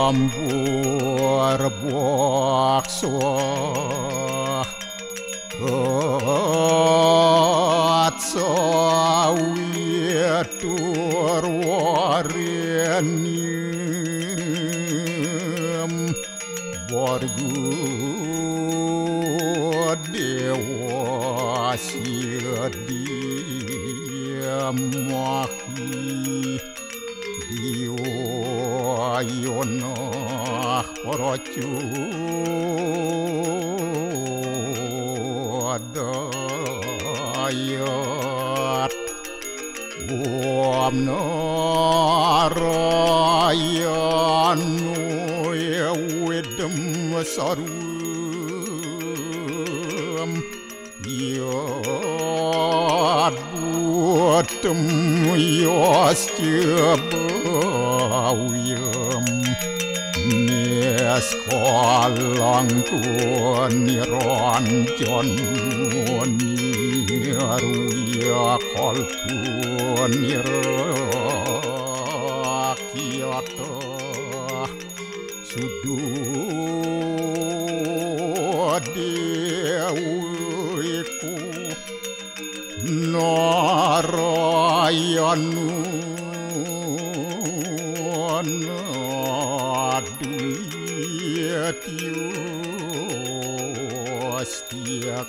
Ambur-bokso Atsawitur warenyem Borgu dewa sidiamahi Diwayonah paracu adayat Om narayanu ewedem sarum yad buatem yascebawiyem Neskalang niranjan niruya kalku nirakyata sududewiku narayanu Astia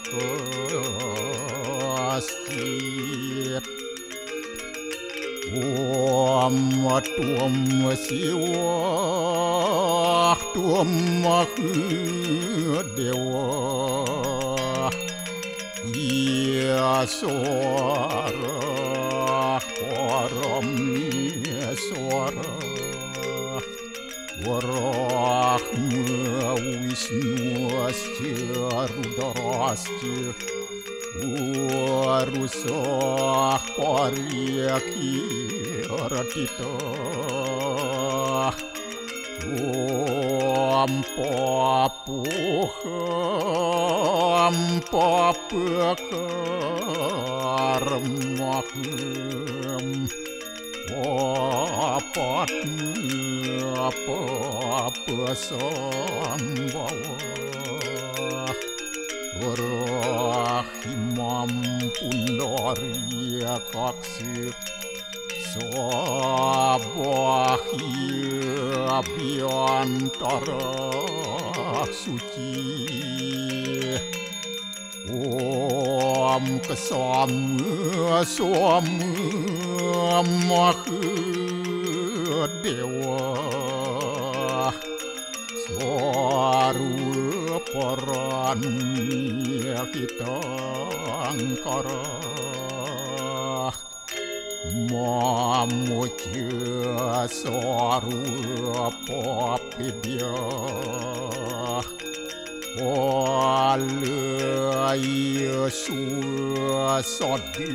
kastit tuam siwa tuam dewa ia suara param suara Warahma Wisnu asca Rudrasca Warusah Paryaki Ratita Om Papakarmahem apa sambawa Rahimam pundarya kaksir Sabahya biantara suci Om kesama dewa Swaru paranya kita angkara Mamuja swaru papidya Walaya suasadi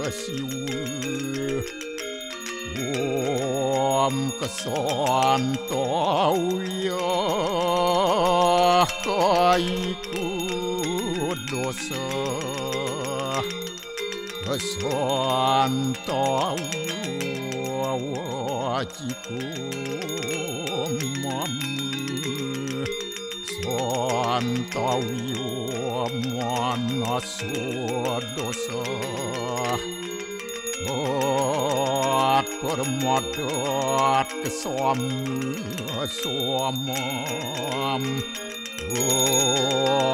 siwa Om kesantauya kaiku dosa kesantauya wajiku mamu santauya manasu dosa permodat kesamam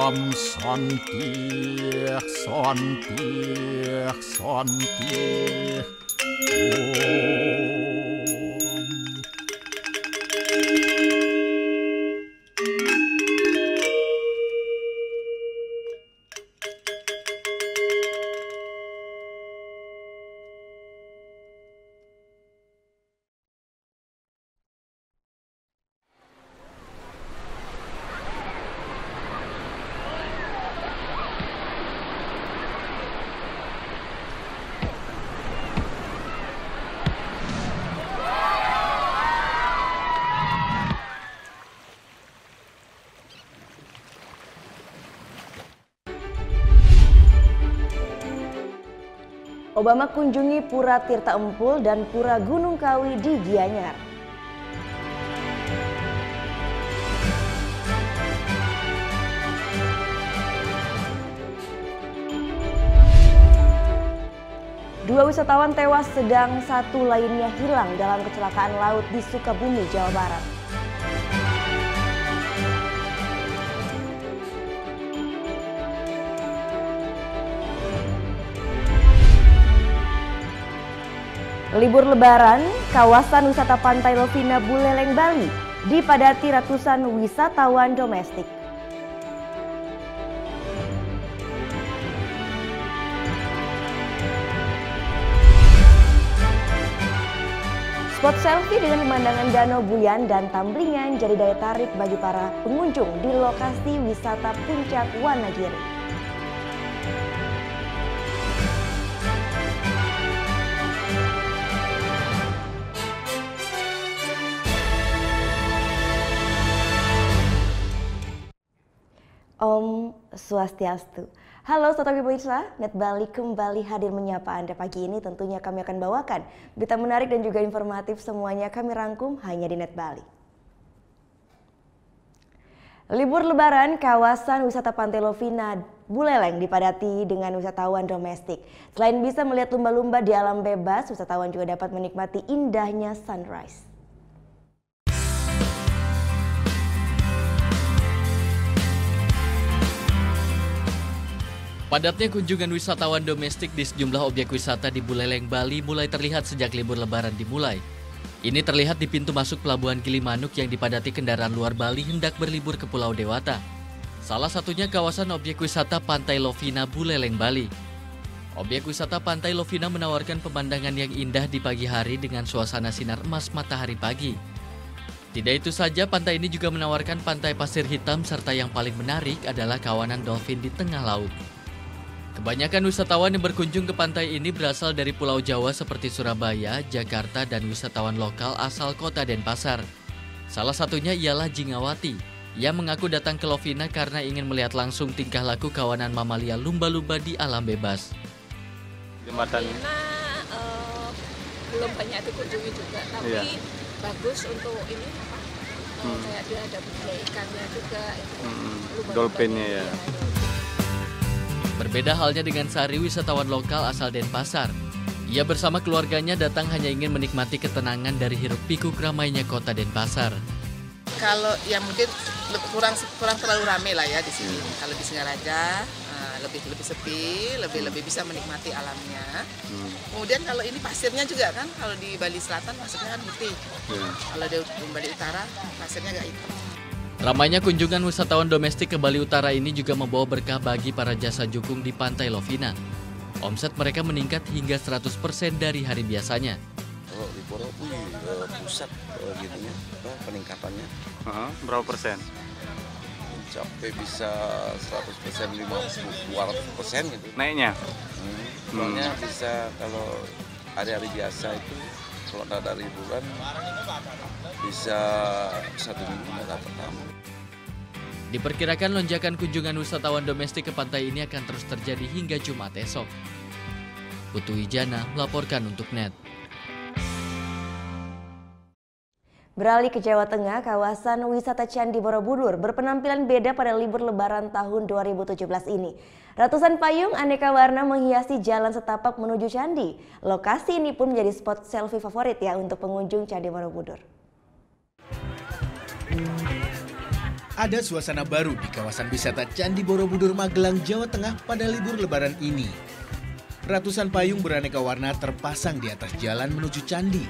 Om santi Obama kunjungi Pura Tirta Empul dan Pura Gunung Kawi di Gianyar. 2 wisatawan tewas sedang 1 lainnya hilang dalam kecelakaan laut di Sukabumi, Jawa Barat. Libur Lebaran, kawasan wisata Pantai Lovina Buleleng, Bali dipadati ratusan wisatawan domestik. Spot selfie dengan pemandangan Danau Buyan dan Tamblingan jadi daya tarik bagi para pengunjung di lokasi wisata Puncak Wanagiri. Om Swastiastu. Halo Sobat Pemirsa, Net Bali kembali hadir menyapa Anda pagi ini. Tentunya kami akan bawakan berita menarik dan juga informatif, semuanya kami rangkum hanya di Net Bali. Libur Lebaran, kawasan wisata Pantai Lovina Buleleng dipadati dengan wisatawan domestik. Selain bisa melihat lumba-lumba di alam bebas, wisatawan juga dapat menikmati indahnya sunrise. Padatnya kunjungan wisatawan domestik di sejumlah objek wisata di Buleleng, Bali mulai terlihat sejak libur Lebaran dimulai. Ini terlihat di pintu masuk Pelabuhan Gilimanuk yang dipadati kendaraan luar Bali hendak berlibur ke Pulau Dewata. Salah satunya kawasan objek wisata Pantai Lovina Buleleng, Bali. Objek wisata Pantai Lovina menawarkan pemandangan yang indah di pagi hari dengan suasana sinar emas matahari pagi. Tidak itu saja, pantai ini juga menawarkan pantai pasir hitam serta yang paling menarik adalah kawanan dolphin di tengah laut. Kebanyakan wisatawan yang berkunjung ke pantai ini berasal dari Pulau Jawa seperti Surabaya, Jakarta, dan wisatawan lokal asal kota Denpasar. Salah satunya ialah Jingawati, yang mengaku datang ke Lovina karena ingin melihat langsung tingkah laku kawanan mamalia lumba-lumba di alam bebas. Karena belum banyak dikunjungi juga, tapi bagus untuk ini kayak dia ada budaya ikannya juga, dolphinnya ya. Berbeda halnya dengan Sari, wisatawan lokal asal Denpasar. Ia bersama keluarganya datang hanya ingin menikmati ketenangan dari hiruk pikuk ramainya kota Denpasar. Kalau ya mungkin kurang terlalu ramai lah ya di sini. Kalau di Singaraja lebih sepi, lebih bisa menikmati alamnya. Kemudian kalau ini pasirnya juga kan, kalau di Bali Selatan pasirnya kan putih. Kalau di Bali Utara pasirnya agak hitam. Ramainya kunjungan wisatawan domestik ke Bali Utara ini juga membawa berkah bagi para jasa jukung di Pantai Lovina. Omset mereka meningkat hingga 100% dari hari biasanya. Kalau di Borobudur pusat gitunya peningkatannya. Berapa persen? Mencapai bisa 100%, 200% gitu. Naiknya? Soalnya bisa kalau hari-hari biasa itu kalau ada liburan bisa 1 minggu nggak dapat tamu. Diperkirakan lonjakan kunjungan wisatawan domestik ke pantai ini akan terus terjadi hingga Jumat esok. Putu Wijana melaporkan untuk NET. Beralih ke Jawa Tengah, kawasan wisata Candi Borobudur berpenampilan beda pada libur Lebaran tahun 2017 ini. Ratusan payung aneka warna menghiasi jalan setapak menuju candi. Lokasi ini pun menjadi spot selfie favorit ya untuk pengunjung Candi Borobudur. Ada suasana baru di kawasan wisata Candi Borobudur, Magelang, Jawa Tengah pada libur Lebaran ini. Ratusan payung beraneka warna terpasang di atas jalan menuju candi.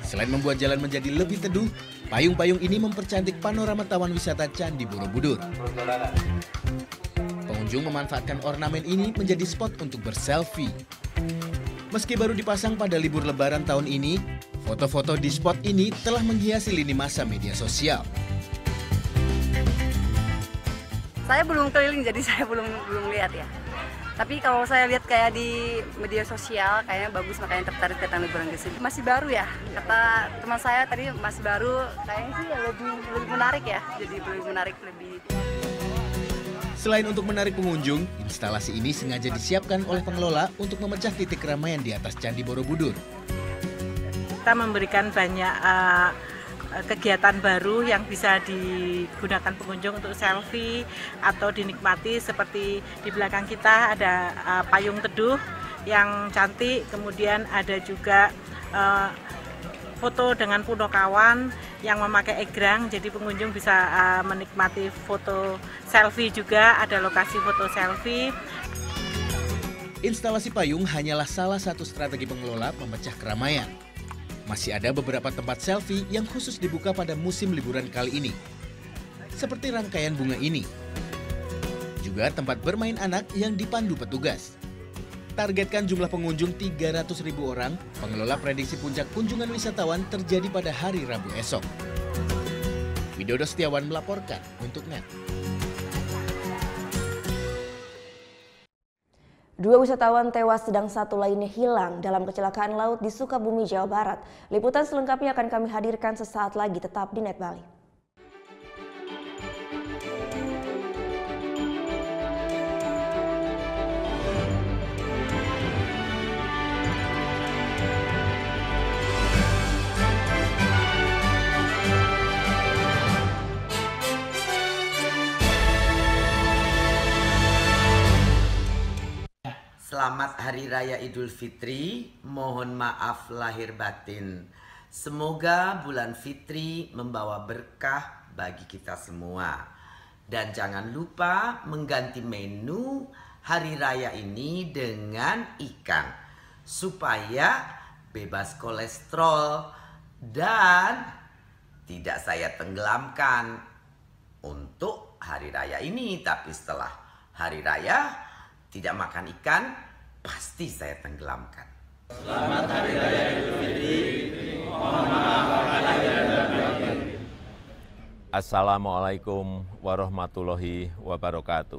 Selain membuat jalan menjadi lebih teduh, payung-payung ini mempercantik panorama taman wisata Candi Borobudur. Pengunjung memanfaatkan ornamen ini menjadi spot untuk berselfie. Meski baru dipasang pada libur Lebaran tahun ini, foto-foto di spot ini telah menghiasi lini masa media sosial. Saya belum keliling, jadi saya belum lihat ya. Tapi kalau saya lihat kayak di media sosial, kayaknya bagus, makanya tertarik datang liburan ke sini. Masih baru ya, kata teman saya tadi masih baru, kayaknya sih ya lebih menarik ya, jadi lebih menarik, lebih. Selain untuk menarik pengunjung, instalasi ini sengaja disiapkan oleh pengelola untuk memecah titik keramaian di atas Candi Borobudur. Kita memberikan banyak kegiatan baru yang bisa digunakan pengunjung untuk selfie atau dinikmati. Seperti di belakang kita ada payung teduh yang cantik, kemudian ada juga foto dengan Punokawan yang memakai egrang, jadi pengunjung bisa menikmati foto selfie juga, ada lokasi foto selfie. Instalasi payung hanyalah salah satu strategi pengelola pemecah keramaian. Masih ada beberapa tempat selfie yang khusus dibuka pada musim liburan kali ini. Seperti rangkaian bunga ini. Juga tempat bermain anak yang dipandu petugas. Targetkan jumlah pengunjung 300.000 orang, pengelola prediksi puncak kunjungan wisatawan terjadi pada hari Rabu esok. Widodo Setiawan melaporkan untuk NET. Dua wisatawan tewas sedang satu lainnya hilang dalam kecelakaan laut di Sukabumi, Jawa Barat. Liputan selengkapnya akan kami hadirkan sesaat lagi, tetap di NET Bali. Selamat Hari Raya Idul Fitri, mohon maaf lahir batin. Semoga bulan Fitri membawa berkah bagi kita semua. Dan jangan lupa mengganti menu Hari Raya ini dengan ikan. Supaya bebas kolesterol dan tidak saya tenggelamkan untuk Hari Raya ini. Tapi setelah Hari Raya tidak makan ikan, pasti saya tenggelamkan. Selamat Hari Raya Idul Fitri. Mohon maaf lahir dan batin. Assalamualaikum warahmatullahi wabarakatuh.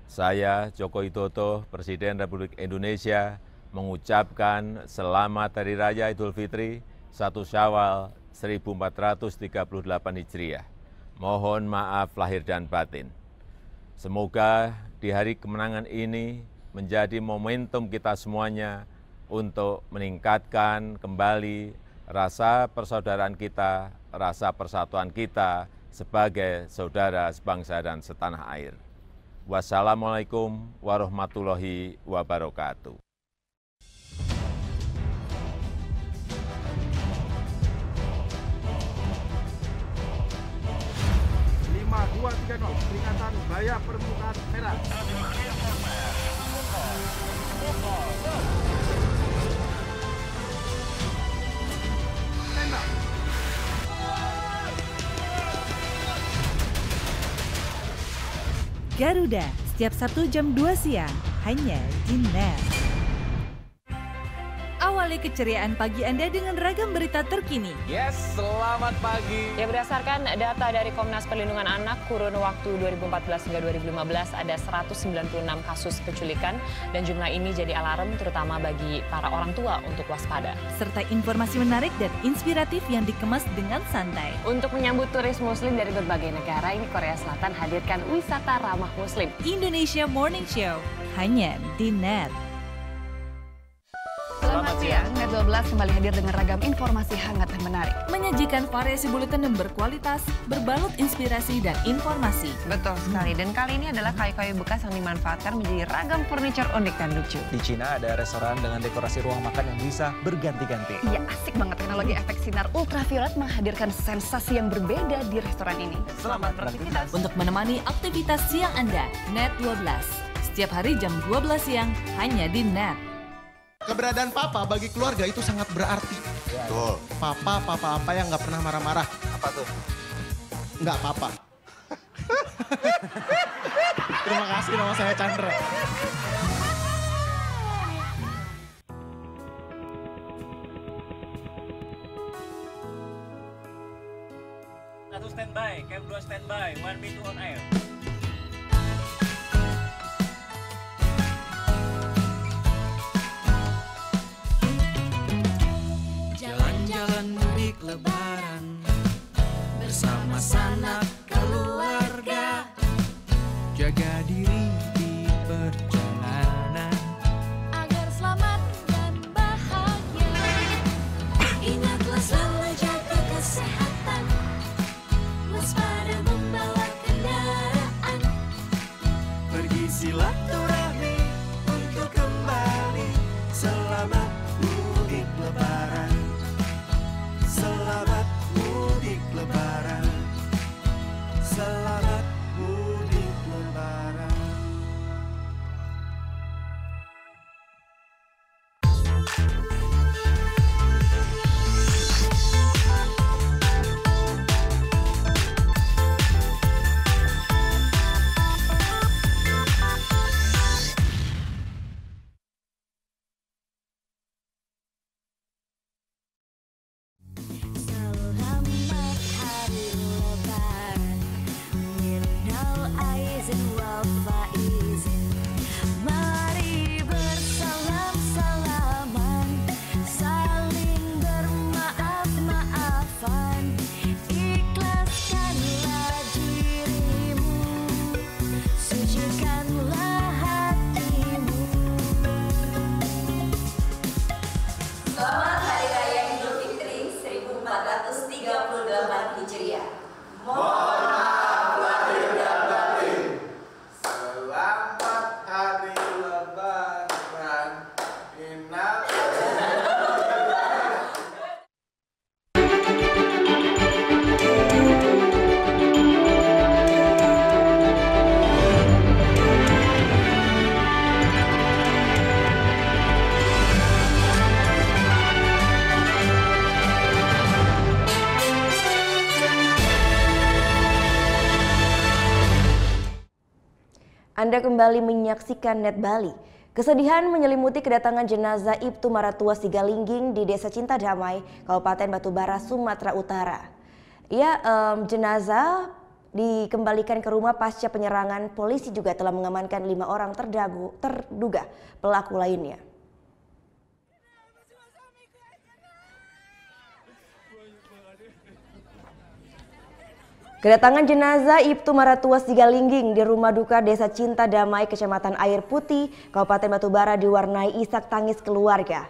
Saya Joko Widodo, Presiden Republik Indonesia, mengucapkan Selamat Hari Raya Idul Fitri 1 Syawal 1438 Hijriah. Mohon maaf lahir dan batin. Semoga di hari kemenangan ini menjadi momentum kita semuanya untuk meningkatkan kembali rasa persaudaraan kita, rasa persatuan kita sebagai saudara sebangsa dan setanah air. Wassalamualaikum warahmatullahi wabarakatuh. 5-2-3-0, peringatan bahaya permukaan merah. Garuda, setiap Sabtu jam 2 siang, hanya di NET. Awali keceriaan pagi Anda dengan ragam berita terkini. Yes, selamat pagi. Ya, berdasarkan data dari Komnas Perlindungan Anak, kurun waktu 2014 hingga 2015 ada 196 kasus penculikan dan jumlah ini jadi alarm terutama bagi para orang tua untuk waspada. Serta informasi menarik dan inspiratif yang dikemas dengan santai. Untuk menyambut turis muslim dari berbagai negara, ini Korea Selatan hadirkan wisata ramah muslim. Indonesia Morning Show, hanya di NET. Selamat siang, NET 12 kembali hadir dengan ragam informasi hangat dan menarik. Menyajikan variasi buletin yang berkualitas, berbalut inspirasi dan informasi. Betul sekali, dan kali ini adalah kayu-kayu bekas yang dimanfaatkan menjadi ragam furniture unik dan lucu. Di Cina ada restoran dengan dekorasi ruang makan yang bisa berganti-ganti. Iya, asik banget. Teknologi efek sinar ultraviolet menghadirkan sensasi yang berbeda di restoran ini. Selamat beraktivitas. Untuk menemani aktivitas siang Anda, NET 12. Setiap hari jam 12 siang, hanya di NET. Keberadaan papa bagi keluarga itu sangat berarti. Betul. Papa apa yang nggak pernah marah-marah. Apa tuh? Nggak apa-apa. Terima kasih, nama saya Chandra. Satu standby, Cam 2 standby, 1B2 on air. Jalan-jalan mudik lebaran bersama sanak keluarga. Jaga diri di perjalanan agar selamat dan bahagia. Ingatlah selalu jaga kesehatan. silaturahmi untuk kembali. Selamat mudik lebaran, selamat mudik lebaran, selamat mudik lebaran. Mari bersalam-salaman, saling bermaaf-maafan, ikhlaskanlah dirimu, sucikanlah hatimu. Selamat Hari Raya Idul Fitri 1438 Hijriah. Mohon maaf lahir dan batin. Selamat Hari Lebaran. Innal Anda kembali menyaksikan Net Bali. Kesedihan menyelimuti kedatangan jenazah Ibtu Maratua Sigalingging di Desa Cinta Damai, Kabupaten Batubara, Sumatera Utara. Jenazah dikembalikan ke rumah pasca penyerangan. Polisi juga telah mengamankan 5 orang terduga pelaku lainnya. Kedatangan jenazah Ibtu Maratua Sigalingging di rumah duka Desa Cinta Damai, Kecamatan Air Putih, Kabupaten Batubara diwarnai isak tangis keluarga.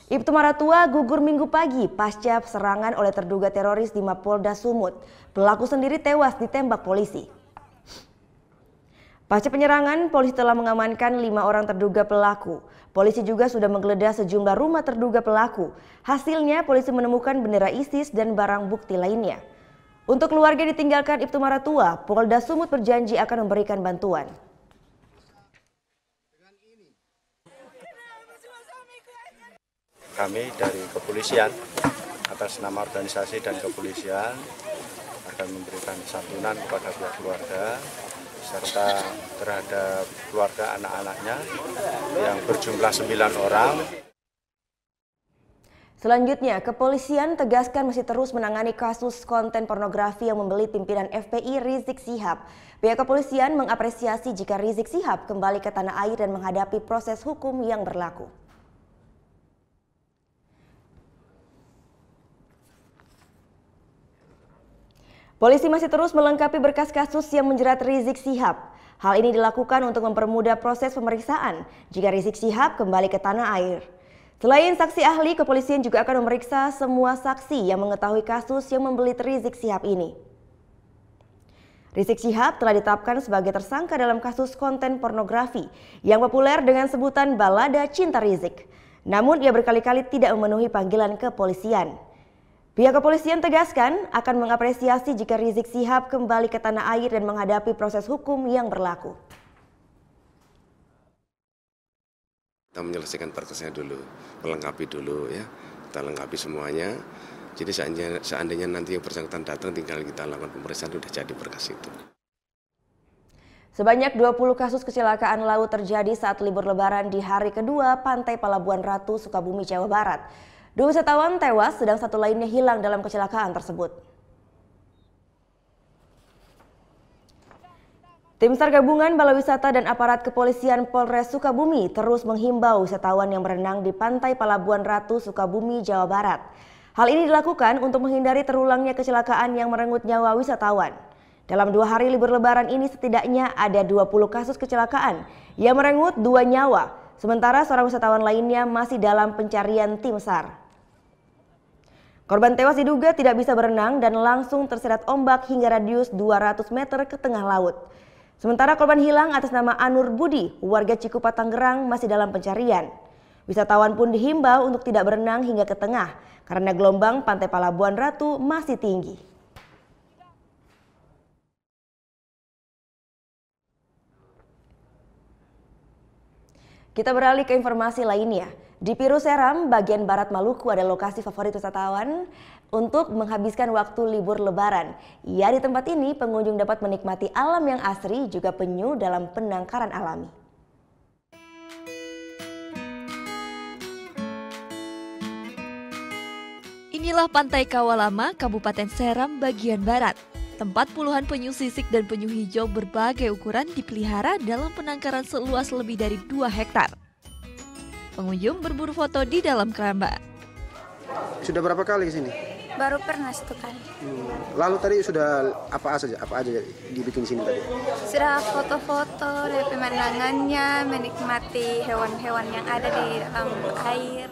Ibtu Maratua gugur Minggu pagi pasca serangan oleh terduga teroris di Mapolda Sumut. Pelaku sendiri tewas ditembak polisi. Pasca penyerangan, polisi telah mengamankan 5 orang terduga pelaku. Polisi juga sudah menggeledah sejumlah rumah terduga pelaku. Hasilnya polisi menemukan bendera ISIS dan barang bukti lainnya. Untuk keluarga ditinggalkan Ibtu Maratua, Polda Sumut berjanji akan memberikan bantuan. Kami dari kepolisian atas nama organisasi dan kepolisian akan memberikan santunan kepada pihak keluarga serta terhadap keluarga anak-anaknya yang berjumlah 9 orang. Selanjutnya, kepolisian tegaskan masih terus menangani kasus konten pornografi yang membelit pimpinan FPI Rizik Syihab. Pihak kepolisian mengapresiasi jika Rizik Syihab kembali ke tanah air dan menghadapi proses hukum yang berlaku. Polisi masih terus melengkapi berkas kasus yang menjerat Rizik Syihab. Hal ini dilakukan untuk mempermudah proses pemeriksaan jika Rizik Syihab kembali ke tanah air. Selain saksi ahli, kepolisian juga akan memeriksa semua saksi yang mengetahui kasus yang membelit Rizik Syihab ini. Rizik Syihab telah ditetapkan sebagai tersangka dalam kasus konten pornografi yang populer dengan sebutan Balada Cinta Rizik. Namun ia berkali-kali tidak memenuhi panggilan kepolisian. Pihak kepolisian tegaskan akan mengapresiasi jika Rizik Syihab kembali ke tanah air dan menghadapi proses hukum yang berlaku. Kita menyelesaikan berkasnya dulu, melengkapi dulu ya, kita lengkapi semuanya. Jadi seandainya nanti yang bersangkutan datang, tinggal kita lakukan pemeriksaan, sudah jadi berkas itu. Sebanyak 20 kasus kecelakaan laut terjadi saat libur lebaran di hari kedua Pantai Palabuhan Ratu, Sukabumi, Jawa Barat. 2 wisatawan tewas, sedang 1 lainnya hilang dalam kecelakaan tersebut. Tim SAR gabungan Balai Wisata dan aparat kepolisian Polres Sukabumi terus menghimbau wisatawan yang berenang di Pantai Palabuhan Ratu, Sukabumi, Jawa Barat. Hal ini dilakukan untuk menghindari terulangnya kecelakaan yang merenggut nyawa wisatawan. Dalam 2 hari libur lebaran ini setidaknya ada 20 kasus kecelakaan yang merenggut 2 nyawa, sementara seorang wisatawan lainnya masih dalam pencarian tim SAR. Korban tewas diduga tidak bisa berenang dan langsung terseret ombak hingga radius 200 meter ke tengah laut. Sementara korban hilang atas nama Anur Budi, warga Cikupa, Tangerang masih dalam pencarian. Wisatawan pun dihimbau untuk tidak berenang hingga ke tengah karena gelombang pantai Palabuhan Ratu masih tinggi. Kita beralih ke informasi lainnya. Di Piru Seram, bagian barat Maluku ada lokasi favorit wisatawan untuk menghabiskan waktu libur lebaran. Ya, di tempat ini pengunjung dapat menikmati alam yang asri juga penyu dalam penangkaran alami. Inilah Pantai Kawalama, Kabupaten Seram, bagian barat. Tempat puluhan penyu sisik dan penyu hijau berbagai ukuran dipelihara dalam penangkaran seluas lebih dari 2 hektar. Pengunjung berburu foto di dalam keramba. Sudah berapa kali ke sini? Baru pernah 1 kali. Lalu tadi sudah apa aja dibikin sini tadi? Sudah foto-foto dari pemandangannya, menikmati hewan-hewan yang ada di dalam air.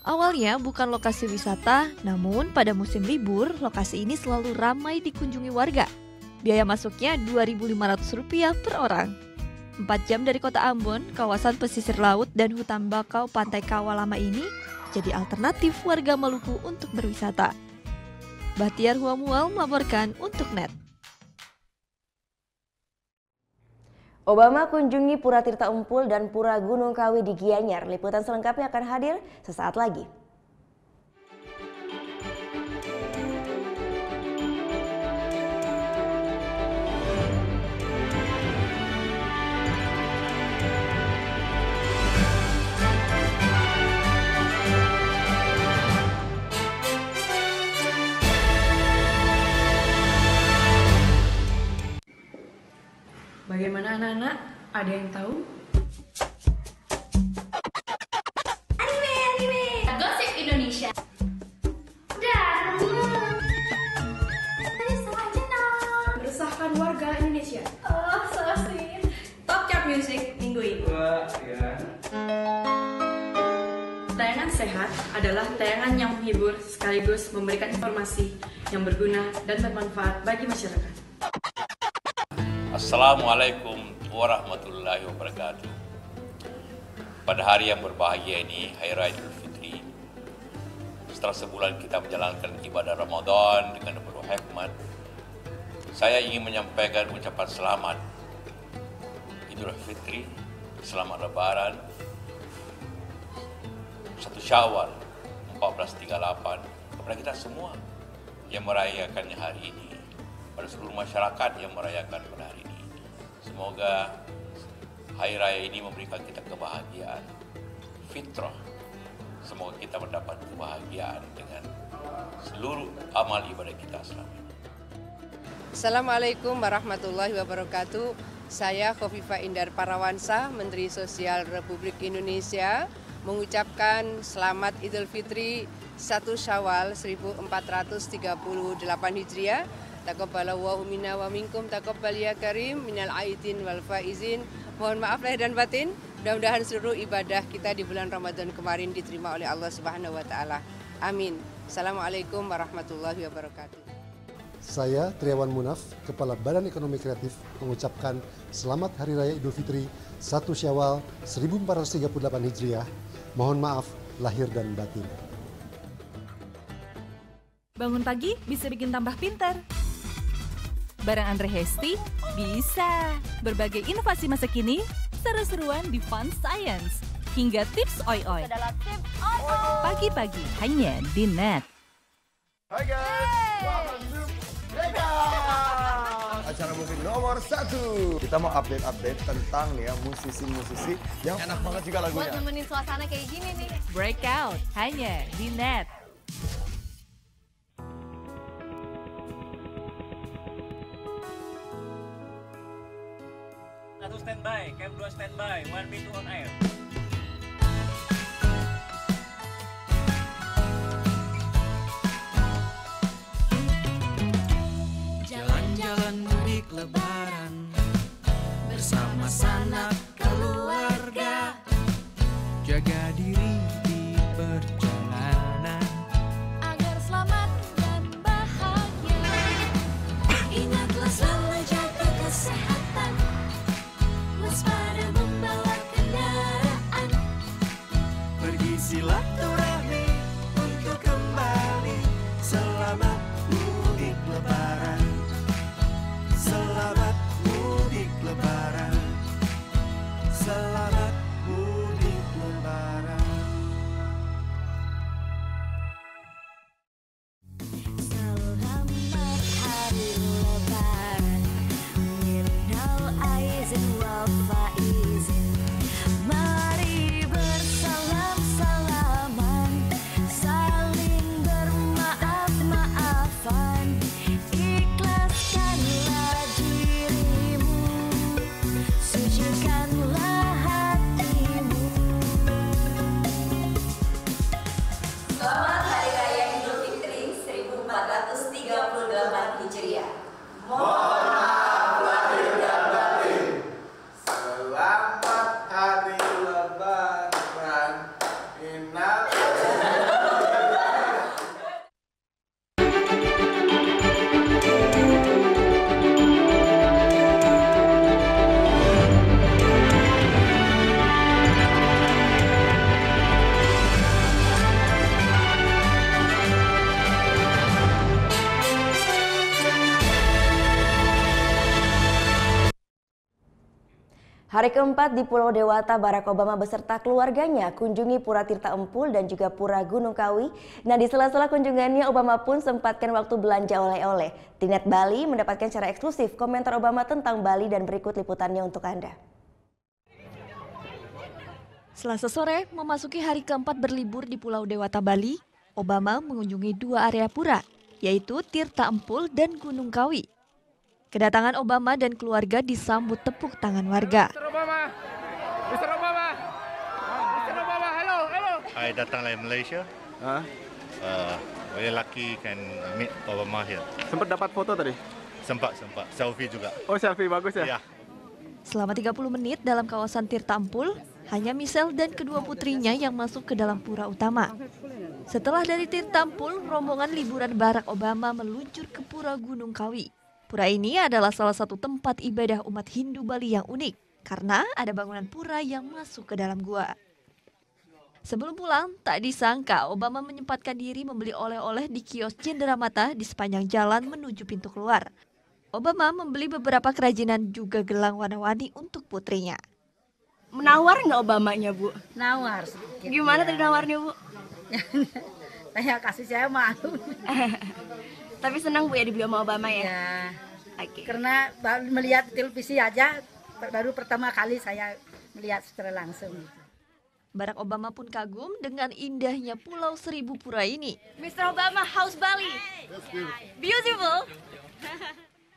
Awalnya bukan lokasi wisata, namun pada musim libur, lokasi ini selalu ramai dikunjungi warga. Biaya masuknya Rp2.500 per orang. 4 jam dari kota Ambon, kawasan pesisir laut dan hutan bakau Pantai Kawalama ini jadi alternatif warga Maluku untuk berwisata. Bahtiar Huamual melaporkan untuk NET. Obama kunjungi Pura Tirta Empul dan Pura Gunung Kawi di Gianyar. Liputan selengkapnya akan hadir sesaat lagi. Bagaimana anak-anak? Ada yang tahu? Anime. Gosip Indonesia. Meresahkan warga Indonesia. Oh, so sweet. Top Chart Music minggu ini. Tayangan sehat adalah tayangan yang menghibur sekaligus memberikan informasi yang berguna dan bermanfaat bagi masyarakat. Assalamualaikum warahmatullahi wabarakatuh. Pada hari yang berbahagia ini, Hari Raya Idul Fitri, setelah sebulan kita menjalankan ibadah Ramadan dengan penuh hikmat, saya ingin menyampaikan ucapan selamat Idul Fitri, selamat Lebaran, 1 Syawal 1438 kepada kita semua yang merayakannya hari ini, pada seluruh masyarakat yang merayakan pada hari ini. Semoga hari raya ini memberikan kita kebahagiaan fitrah. Semoga kita mendapat kebahagiaan dengan seluruh amal ibadah kita selama ini. Assalamualaikum warahmatullahi wabarakatuh. Saya Khofifah Indar Parawansa, Menteri Sosial Republik Indonesia, mengucapkan selamat Idul Fitri 1 Syawal 1438 Hijriah. Taqabbalallahu minna wa minkum taqabbal ya karim minal aidin wal faizin. Mohon maaf lahir dan batin. Mudah-mudahan seluruh ibadah kita di bulan Ramadan kemarin diterima oleh Allah Subhanahu wa taala. Amin. Assalamualaikum warahmatullahi wabarakatuh. Saya Triawan Munaf, Kepala Badan Ekonomi Kreatif, mengucapkan selamat Hari Raya Idul Fitri 1 Syawal 1438 Hijriah. Mohon maaf lahir dan batin. Bangun pagi bisa bikin tambah pintar. Bareng Andre Hesti bisa. Berbagai inovasi masa kini, seru-seruan di Fun Science, hingga tips oi-oi. Pagi-pagi hanya di NET. Hai guys, welcome to acara musik nomor 1. Kita mau update tentang ya musisi-musisi yang enak banget juga lagunya. Buat nemenin suasana kayak gini nih. Breakout hanya di NET. Satu standby, Camp 2 standby, 1 B2 on air. Jalan-jalan mudik lebaran bersama sanak keluarga. Jaga diri di perjalanan Agar selamat dan bahagia. Ingatlah selalu jaga kesehatan. minal aizin wal faizin. Mari bersalam-salaman, saling bermaaf-maafan. Ikhlaskanlah dirimu, sucikanlah hatimu. Selamat Hari Raya Idul Fitri 1438 Hijriah. Mohon maaf lahir dan batin. Selamat Hari Lebaran. Innal Hari keempat di Pulau Dewata, Barack Obama beserta keluarganya kunjungi Pura Tirta Empul dan juga Pura Gunung Kawi. Nah, di sela-sela kunjungannya, Obama pun sempatkan waktu belanja oleh-oleh. Tinet Bali mendapatkan secara eksklusif komentar Obama tentang Bali dan berikut liputannya untuk Anda. Selasa sore, memasuki hari keempat berlibur di Pulau Dewata, Bali, Obama mengunjungi dua area pura, yaitu Tirta Empul dan Gunung Kawi. Kedatangan Obama dan keluarga disambut tepuk tangan warga. Mr. Obama, hello. I datang dari Malaysia. Very lucky can meet Obama here. Sempat dapat foto tadi? Sempat. Selfie juga. Oh, selfie bagus ya? Selama 30 menit dalam kawasan Tirta Empul, hanya Michelle dan kedua putrinya yang masuk ke dalam pura utama. Setelah dari Tirta Empul, rombongan liburan Barack Obama meluncur ke Pura Gunung Kawi. Pura ini adalah salah satu tempat ibadah umat Hindu Bali yang unik karena ada bangunan pura yang masuk ke dalam gua. Sebelum pulang, tak disangka Obama menyempatkan diri membeli oleh-oleh di kios Cenderamata di sepanjang jalan menuju pintu keluar. Obama membeli beberapa kerajinan juga gelang warna-warni untuk putrinya. Menawar nggak Obamanya, Bu? Nawar sedikit. Gimana tadi nawarnya, Bu? Saya kasih saya malu. Tapi senang Bu ya dibeli sama Obama ya? Ya. Karena baru melihat televisi aja, baru pertama kali saya melihat secara langsung. Barack Obama pun kagum dengan indahnya Pulau Seribu Pura ini. Mr. Obama, how's Bali? Beautiful.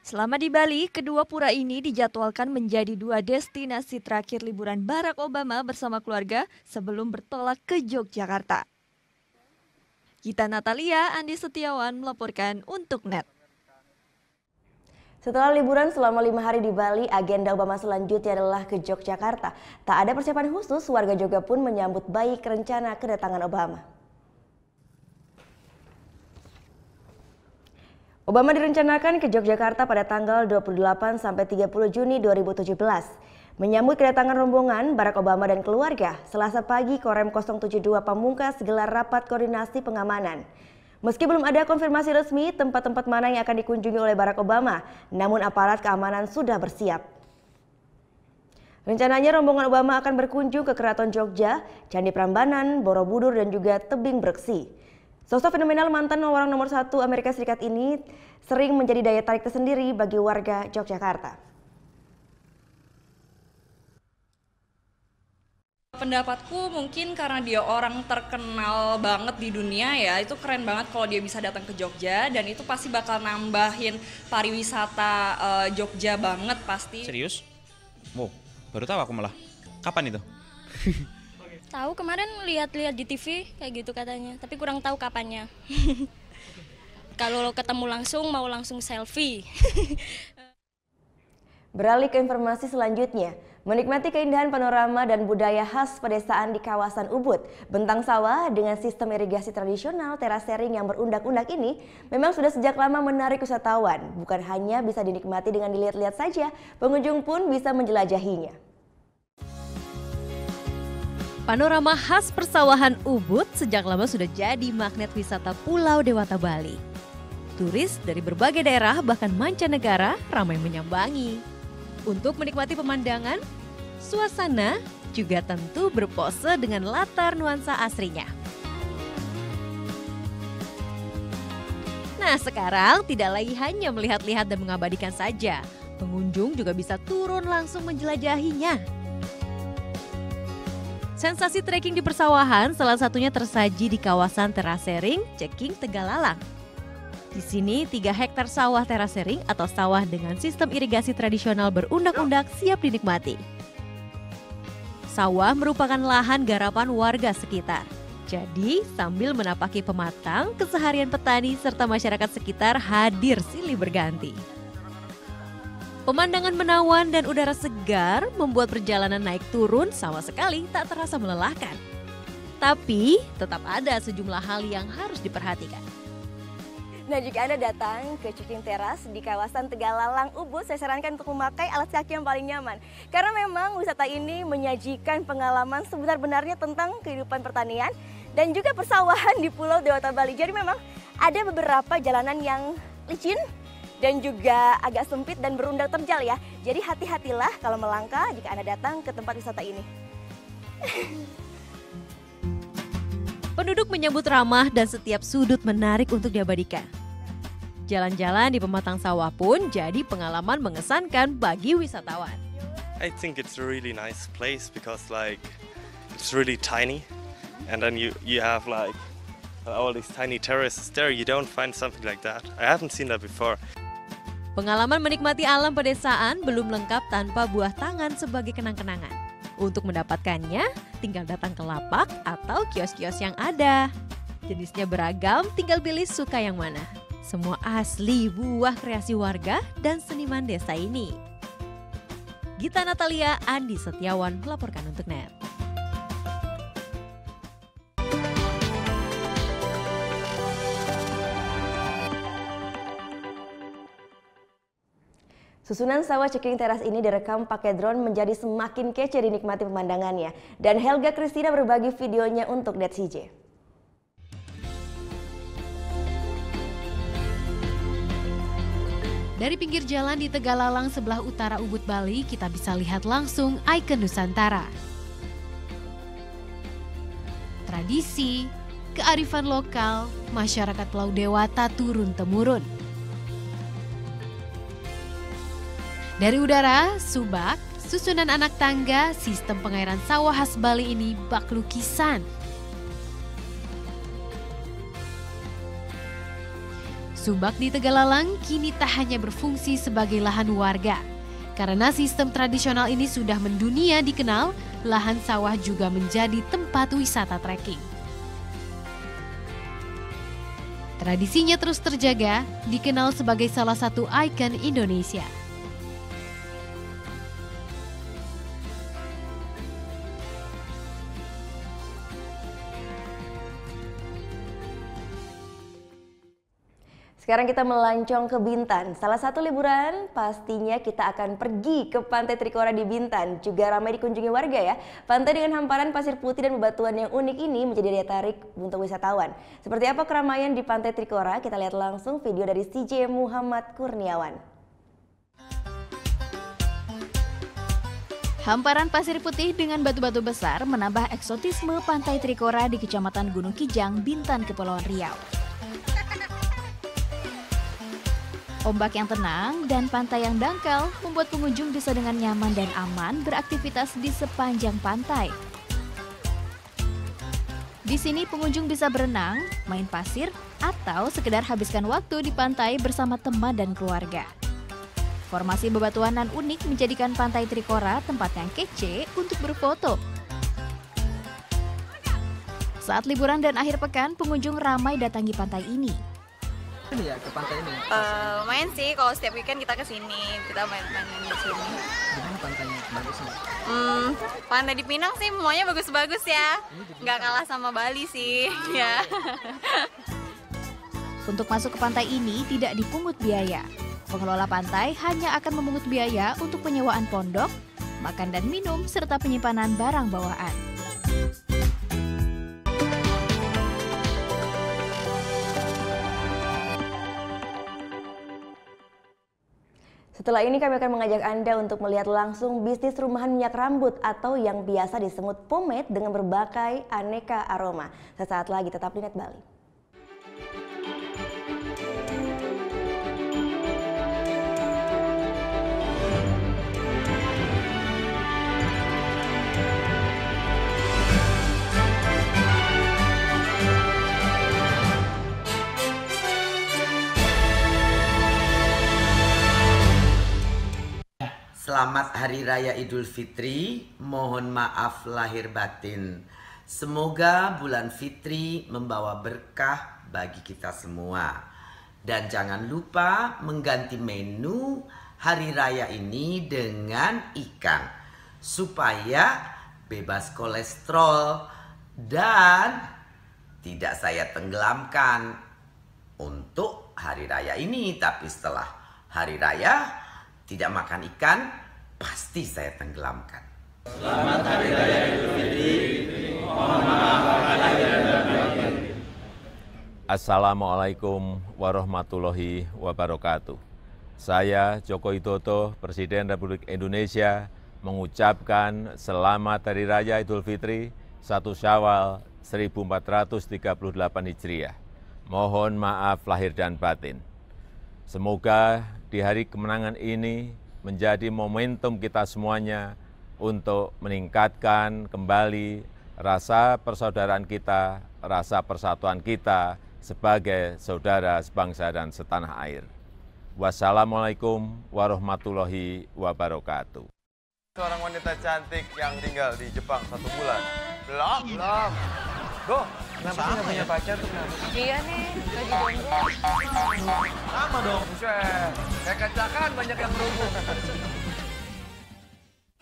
Selama di Bali, kedua pura ini dijadwalkan menjadi dua destinasi terakhir liburan Barack Obama bersama keluarga sebelum bertolak ke Yogyakarta. Gita Natalia, Andi Setiawan melaporkan untuk NET. Setelah liburan selama 5 hari di Bali, agenda Obama selanjutnya adalah ke Yogyakarta. Tak ada persiapan khusus, warga Jogja pun menyambut baik rencana kedatangan Obama. Obama direncanakan ke Yogyakarta pada tanggal 28 sampai 30 Juni 2017. Menyambut kedatangan rombongan Barack Obama dan keluarga, Selasa pagi Korem 072 Pamungkas gelar rapat koordinasi pengamanan. Meski belum ada konfirmasi resmi tempat-tempat mana yang akan dikunjungi oleh Barack Obama, namun aparat keamanan sudah bersiap. Rencananya rombongan Obama akan berkunjung ke Keraton Jogja, Candi Prambanan, Borobudur dan juga Tebing Breksi. Sosok fenomenal mantan orang nomor 1 Amerika Serikat ini sering menjadi daya tarik tersendiri bagi warga Yogyakarta. Pendapatku mungkin karena dia orang terkenal banget di dunia ya, itu keren banget kalau dia bisa datang ke Jogja dan itu pasti bakal nambahin pariwisata Jogja banget pasti. Serius? Wow, baru tahu aku malah. Kapan itu? Tahu kemarin lihat-lihat di TV kayak gitu katanya, tapi kurang tahu kapannya. Kalau ketemu langsung mau langsung selfie. Beralih ke informasi selanjutnya. Menikmati keindahan panorama dan budaya khas pedesaan di kawasan Ubud, Bentang Sawah dengan sistem irigasi tradisional terasering yang berundak-undak ini memang sudah sejak lama menarik wisatawan. Bukan hanya bisa dinikmati dengan dilihat-lihat saja, pengunjung pun bisa menjelajahinya. Panorama khas persawahan Ubud sejak lama sudah jadi magnet wisata Pulau Dewata Bali. Turis dari berbagai daerah bahkan mancanegara ramai menyambangi. Untuk menikmati pemandangan, suasana, juga tentu berpose dengan latar nuansa asrinya. Nah, sekarang tidak lagi hanya melihat-lihat dan mengabadikan saja. Pengunjung juga bisa turun langsung menjelajahinya. Sensasi trekking di persawahan salah satunya tersaji di kawasan terasering Ceking Tegalalang. Di sini 3 hektar sawah terasering atau sawah dengan sistem irigasi tradisional berundak-undak siap dinikmati. Sawah merupakan lahan garapan warga sekitar. Jadi sambil menapaki pematang, keseharian petani serta masyarakat sekitar hadir silih berganti. Pemandangan menawan dan udara segar membuat perjalanan naik turun sama sekali tak terasa melelahkan. Tapi tetap ada sejumlah hal yang harus diperhatikan. Nah, jika Anda datang ke Ceking Teras di kawasan Tegalalang, Ubud, saya sarankan untuk memakai alas kaki yang paling nyaman. Karena memang wisata ini menyajikan pengalaman sebenar-benarnya tentang kehidupan pertanian dan juga persawahan di Pulau Dewata Bali. Jadi memang ada beberapa jalanan yang licin dan juga agak sempit dan berundak terjal ya. Jadi hati-hatilah kalau melangkah jika Anda datang ke tempat wisata ini. Penduduk menyambut ramah dan setiap sudut menarik untuk diabadikan. Jalan-jalan di pematang sawah pun jadi pengalaman mengesankan bagi wisatawan. I think it's a really nice place because like it's really tiny and then you have like all these tiny terraces there. You don't find something like that. I haven't seen that before. Pengalaman menikmati alam pedesaan belum lengkap tanpa buah tangan sebagai kenang-kenangan. Untuk mendapatkannya, tinggal datang ke lapak atau kios-kios yang ada. Jenisnya beragam, tinggal pilih suka yang mana. Semua asli buah kreasi warga dan seniman desa ini. Gita Natalia, Andi Setiawan melaporkan untuk NET. Susunan sawah Ceking Teras ini direkam pakai drone menjadi semakin kece dinikmati pemandangannya. Dan Helga Kristina berbagi videonya untuk Net CJ. Dari pinggir jalan di Tegalalang sebelah utara Ubud, Bali, kita bisa lihat langsung ikon Nusantara. Tradisi, kearifan lokal, masyarakat Pulau Dewata turun-temurun. Dari udara, subak, susunan anak tangga, sistem pengairan sawah khas Bali ini bak lukisan. Subak di Tegalalang kini tak hanya berfungsi sebagai lahan warga. Karena sistem tradisional ini sudah mendunia dikenal, lahan sawah juga menjadi tempat wisata trekking. Tradisinya terus terjaga, dikenal sebagai salah satu ikon Indonesia. Sekarang kita melancong ke Bintan. Salah satu liburan pastinya kita akan pergi ke Pantai Trikora di Bintan. Juga ramai dikunjungi warga ya. Pantai dengan hamparan pasir putih dan bebatuan yang unik ini menjadi daya tarik untuk wisatawan. Seperti apa keramaian di Pantai Trikora? Kita lihat langsung video dari CJ Muhammad Kurniawan. Hamparan pasir putih dengan batu-batu besar menambah eksotisme Pantai Trikora di Kecamatan Gunung Kijang, Bintan, Kepulauan Riau. Ombak yang tenang dan pantai yang dangkal membuat pengunjung bisa dengan nyaman dan aman beraktivitas di sepanjang pantai. Di sini pengunjung bisa berenang, main pasir, atau sekedar habiskan waktu di pantai bersama teman dan keluarga. Formasi bebatuan nan unik menjadikan Pantai Trikora tempat yang kece untuk berfoto. Saat liburan dan akhir pekan, pengunjung ramai datangi pantai ini. Ini ya ke pantai ini? Main sih, kalau setiap weekend kita kesini, kita main-main di sini. Gimana pantainya? Bagusnya? Pantai di Pinang sih semuanya bagus-bagus ya, nggak kalah sama Bali sih. Ya. Untuk masuk ke pantai ini tidak dipungut biaya. Pengelola pantai hanya akan memungut biaya untuk penyewaan pondok, makan dan minum, serta penyimpanan barang bawaan. Setelah ini kami akan mengajak Anda untuk melihat langsung bisnis rumahan minyak rambut atau yang biasa disebut pomade dengan berbagai aneka aroma. Sesaat lagi tetap di Net Bali. Selamat Hari Raya Idul Fitri, mohon maaf lahir batin. Semoga bulan Fitri membawa berkah bagi kita semua. Dan jangan lupa mengganti menu Hari Raya ini dengan ikan, supaya bebas kolesterol dan tidak saya tenggelamkan untuk Hari Raya ini. Tapi setelah Hari Raya tidak makan ikan, pasti saya tenggelamkan. Selamat Hari Raya Idul Fitri. Mohon maaf lahir dan batin. Assalamualaikum warahmatullahi wabarakatuh. Saya Joko Widodo, Presiden Republik Indonesia, mengucapkan selamat Hari Raya Idul Fitri 1 Syawal 1438 Hijriah. Mohon maaf lahir dan batin. Semoga di hari kemenangan ini menjadi momentum kita semuanya untuk meningkatkan kembali rasa persaudaraan kita, rasa persatuan kita sebagai saudara sebangsa dan setanah air. Wassalamualaikum warahmatullahi wabarakatuh. Seorang wanita cantik yang tinggal di Jepang 1 bulan. Belum. Go, kenapa sih nggak punya pacar tuh kenapa? Iya nih, lagi jomblo. Sama dong. Buset, kayak kacakan banyak yang berhubung.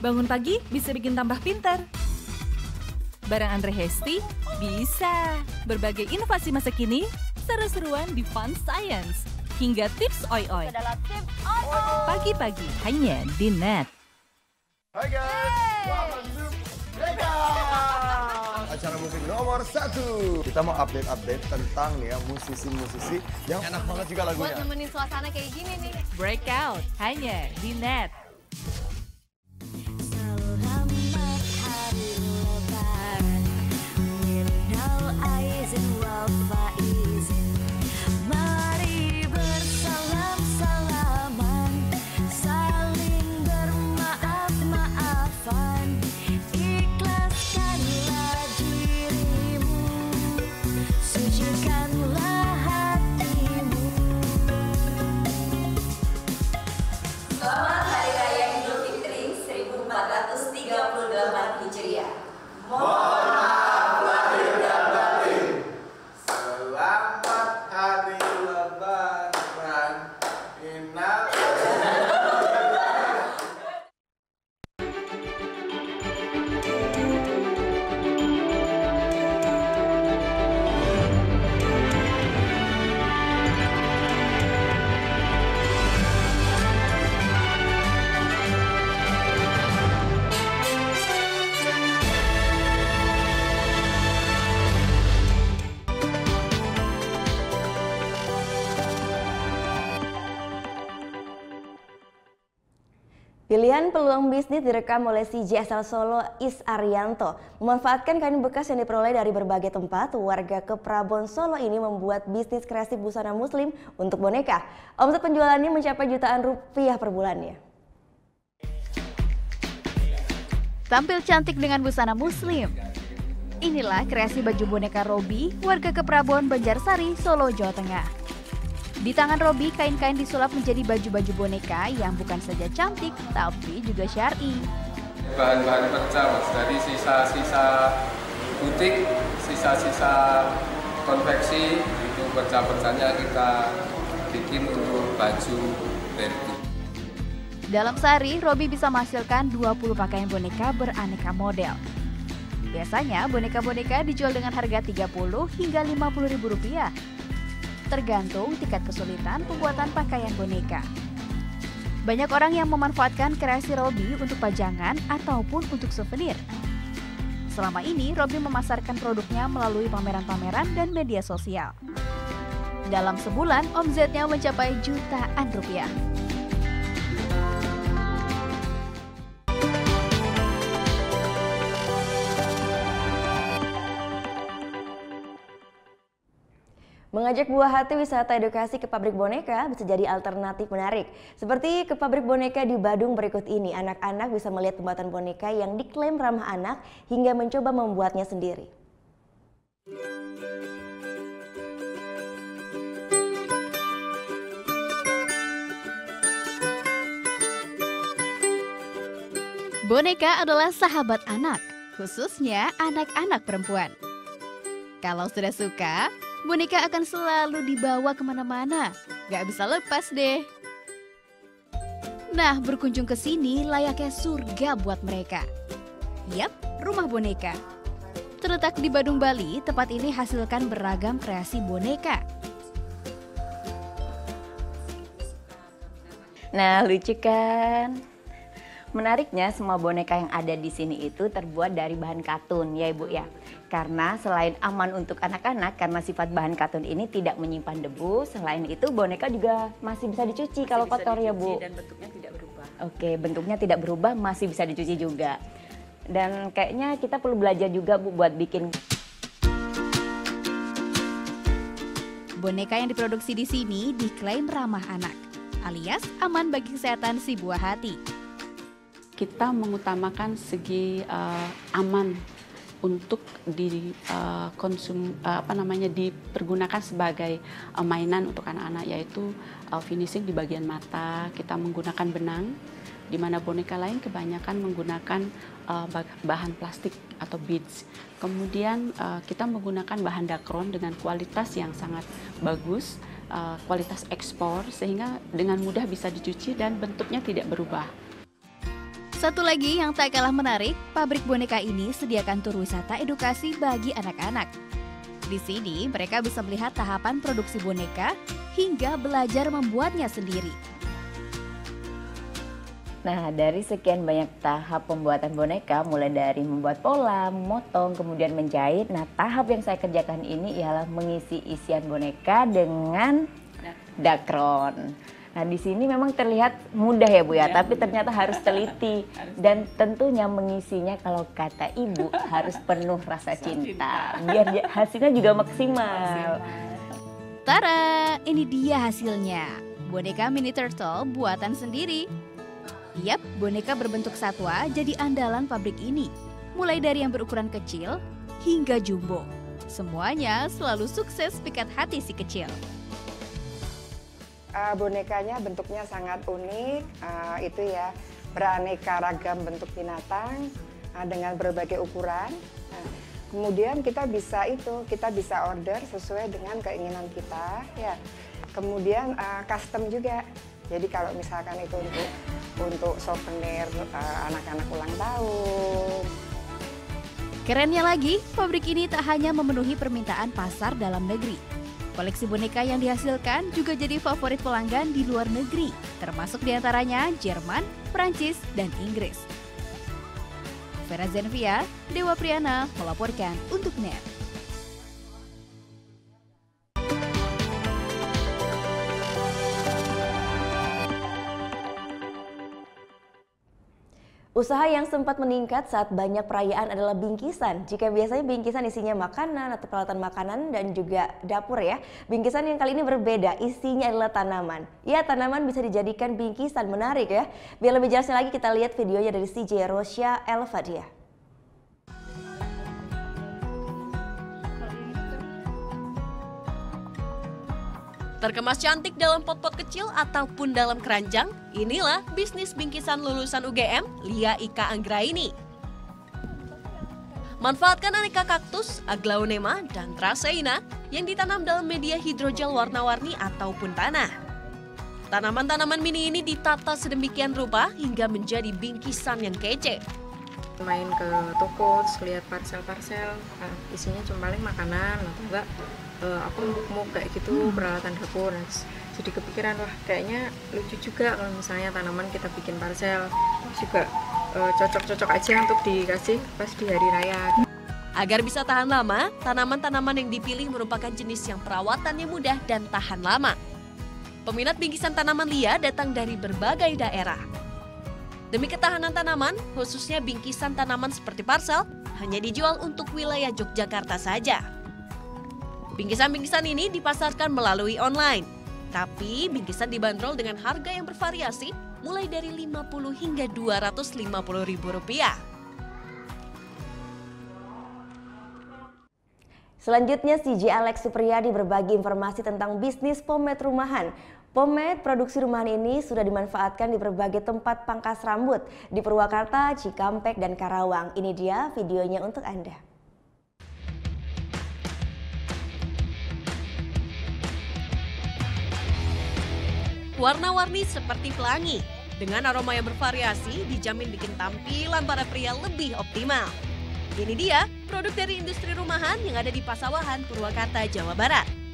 Bangun pagi bisa bikin tambah pintar. Bareng Andre Hesti, bisa. Berbagai inovasi masa kini, seru-seruan di Fun Science. Hingga tips oi-oi. Pagi-pagi hanya di Net. Hai guys, welcome to acara musik nomor 1. Kita mau update tentang nih ya musisi-musisi yang enak banget juga lagunya. Buat nemenin suasana kayak gini nih. Breakout hanya di Net. Selamat Hari Lebaran. Minal aizin wal faizin. Mari bersalam-salaman, saling bermaaf-maafan. Ikhlaskanlah dirimu, sucikanlah hatimu. Selamat Hari Raya Idul Fitri 1438 Hijriah. Mohon maaf lahir dan batin. Selamat Hari Lebaran. Innal Pilihan peluang bisnis direkam oleh CJ asal Solo, Is Arianto. Memanfaatkan kain bekas yang diperoleh dari berbagai tempat, warga Keprabon Solo ini membuat bisnis kreasi busana muslim untuk boneka. Omset penjualannya mencapai jutaan rupiah per bulannya. Tampil cantik dengan busana muslim. Inilah kreasi baju boneka Robi, warga Keprabon, Banjarsari, Solo, Jawa Tengah. Di tangan Robi, kain-kain disulap menjadi baju-baju boneka yang bukan saja cantik, tapi juga syar'i. Bahan-bahan perca, Mas, dari sisa-sisa butik, sisa-sisa konveksi, itu perca-percanya kita bikin untuk baju baby. Dalam sehari, Robi bisa menghasilkan 20 pakaian boneka beraneka model. Biasanya, boneka-boneka dijual dengan harga Rp30 hingga Rp50.000. Tergantung tingkat kesulitan pembuatan pakaian boneka. Banyak orang yang memanfaatkan kreasi Robi untuk pajangan ataupun untuk souvenir. Selama ini, Robi memasarkan produknya melalui pameran-pameran dan media sosial. Dalam sebulan, omsetnya mencapai jutaan rupiah. Mengajak buah hati wisata edukasi ke pabrik boneka bisa jadi alternatif menarik. Seperti ke pabrik boneka di Badung berikut ini, anak-anak bisa melihat pembuatan boneka yang diklaim ramah anak hingga mencoba membuatnya sendiri. Boneka adalah sahabat anak, khususnya anak-anak perempuan. Kalau sudah suka, boneka akan selalu dibawa kemana-mana, gak bisa lepas deh. Nah, berkunjung ke sini layaknya surga buat mereka. Yap, rumah boneka. Terletak di Badung, Bali, tempat ini hasilkan beragam kreasi boneka. Nah, lucu kan? Menariknya, semua boneka yang ada di sini itu terbuat dari bahan katun, ya Ibu ya. Karena selain aman untuk anak-anak, karena sifat bahan katun ini tidak menyimpan debu, selain itu boneka juga masih bisa dicuci kalau kotor ya Bu. Dan bentuknya tidak berubah. Oke, bentuknya tidak berubah, masih bisa dicuci juga. Dan kayaknya kita perlu belajar juga Bu buat bikin. Boneka yang diproduksi di sini diklaim ramah anak, alias aman bagi kesehatan si buah hati. Kita mengutamakan segi aman untuk dipergunakan sebagai mainan untuk anak-anak, yaitu finishing di bagian mata. Kita menggunakan benang, di mana boneka lain kebanyakan menggunakan bahan plastik atau beads. Kemudian kita menggunakan bahan dakron dengan kualitas yang sangat bagus, kualitas ekspor, sehingga dengan mudah bisa dicuci dan bentuknya tidak berubah. Satu lagi yang tak kalah menarik, pabrik boneka ini sediakan tur wisata edukasi bagi anak-anak. Di sini mereka bisa melihat tahapan produksi boneka hingga belajar membuatnya sendiri. Nah, dari sekian banyak tahap pembuatan boneka, mulai dari membuat pola, memotong, kemudian menjahit. Nah, tahap yang saya kerjakan ini ialah mengisi isian boneka dengan dakron. Nah, di sini memang terlihat mudah ya Bu ya, tapi ternyata harus teliti. Dan tentunya mengisinya kalau kata Ibu harus penuh rasa cinta, biar hasilnya juga maksimal. Tara, ini dia hasilnya. Boneka mini turtle buatan sendiri. Yap, boneka berbentuk satwa jadi andalan pabrik ini. Mulai dari yang berukuran kecil hingga jumbo. Semuanya selalu sukses pikat hati si kecil. Bonekanya bentuknya sangat unik, itu ya, beraneka ragam bentuk binatang dengan berbagai ukuran. Kemudian kita bisa order sesuai dengan keinginan kita, ya. Kemudian custom juga. Jadi kalau misalkan itu untuk souvenir anak-anak ulang tahun. Kerennya lagi, pabrik ini tak hanya memenuhi permintaan pasar dalam negeri. Koleksi boneka yang dihasilkan juga jadi favorit pelanggan di luar negeri, termasuk diantaranya Jerman, Prancis, dan Inggris. Vera Zenvia, Dewa Priana melaporkan untuk NET. Usaha yang sempat meningkat saat banyak perayaan adalah bingkisan. Jika biasanya bingkisan isinya makanan atau peralatan makanan dan juga dapur ya, bingkisan yang kali ini berbeda, isinya adalah tanaman. Ya, tanaman bisa dijadikan bingkisan, menarik ya. Biar lebih jelasnya lagi kita lihat videonya dari CJ Rosya Elvadia. Terkemas cantik dalam pot-pot kecil ataupun dalam keranjang, inilah bisnis bingkisan lulusan UGM, Lia Ika Anggraini. Manfaatkan aneka kaktus, aglaonema, dan traseina yang ditanam dalam media hidrogel warna-warni ataupun tanah. Tanaman-tanaman mini ini ditata sedemikian rupa hingga menjadi bingkisan yang kece. Main ke toko, terus lihat parsel-parsel, isinya cuma paling makanan atau enggak. Aku mau kayak gitu peralatan dapur, jadi kepikiran wah kayaknya lucu juga kalau misalnya tanaman kita bikin parcel, juga cocok-cocok aja untuk dikasih pas di hari raya. Agar bisa tahan lama, tanaman-tanaman yang dipilih merupakan jenis yang perawatannya mudah dan tahan lama. Peminat bingkisan tanaman Lia datang dari berbagai daerah. Demi ketahanan tanaman, khususnya bingkisan tanaman seperti parcel, hanya dijual untuk wilayah Yogyakarta saja. Bingkisan-bingkisan ini dipasarkan melalui online. Tapi bingkisan dibanderol dengan harga yang bervariasi mulai dari Rp50 hingga Rp250.000. Selanjutnya CJ Alex Supriyadi berbagi informasi tentang bisnis pomade rumahan. Pomade produksi rumahan ini sudah dimanfaatkan di berbagai tempat pangkas rambut di Purwakarta, Cikampek, dan Karawang. Ini dia videonya untuk Anda. Warna-warni seperti pelangi, dengan aroma yang bervariasi dijamin bikin tampilan para pria lebih optimal. Ini dia produk dari industri rumahan yang ada di Pasawahan, Purwakarta, Jawa Barat.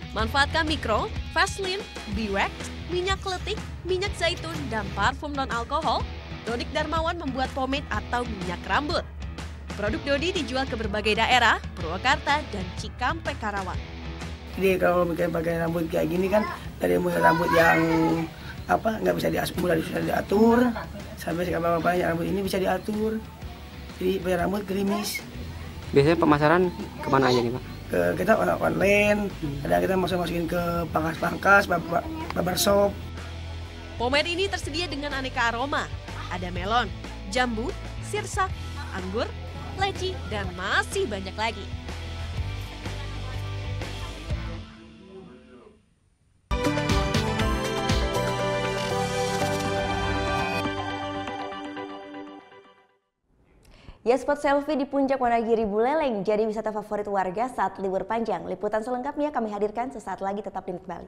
Manfaatkan mikro, Vaseline, Bewax, minyak kletik, minyak zaitun, dan parfum non-alkohol, Dodik Darmawan membuat pomade atau minyak rambut. Produk Dodi dijual ke berbagai daerah, Purwakarta, dan Cikampek, Karawang. Jadi kalau pakai rambut kayak gini kan, dari mulai rambut yang nggak bisa diatur, sampai sekarang banyak rambut ini bisa diatur. Jadi pakai rambut gerimis. Biasanya pemasaran kemana aja nih Pak? Kita online, ada kita masukin ke pangkas-pangkas, barbershop. Pomade ini tersedia dengan aneka aroma. Ada melon, jambu, sirsak, anggur, leci, dan masih banyak lagi. Ya, spot selfie di Puncak Wonogiri Buleleng jadi wisata favorit warga saat libur panjang. Liputan selengkapnya kami hadirkan sesaat lagi, tetap di Net Bali.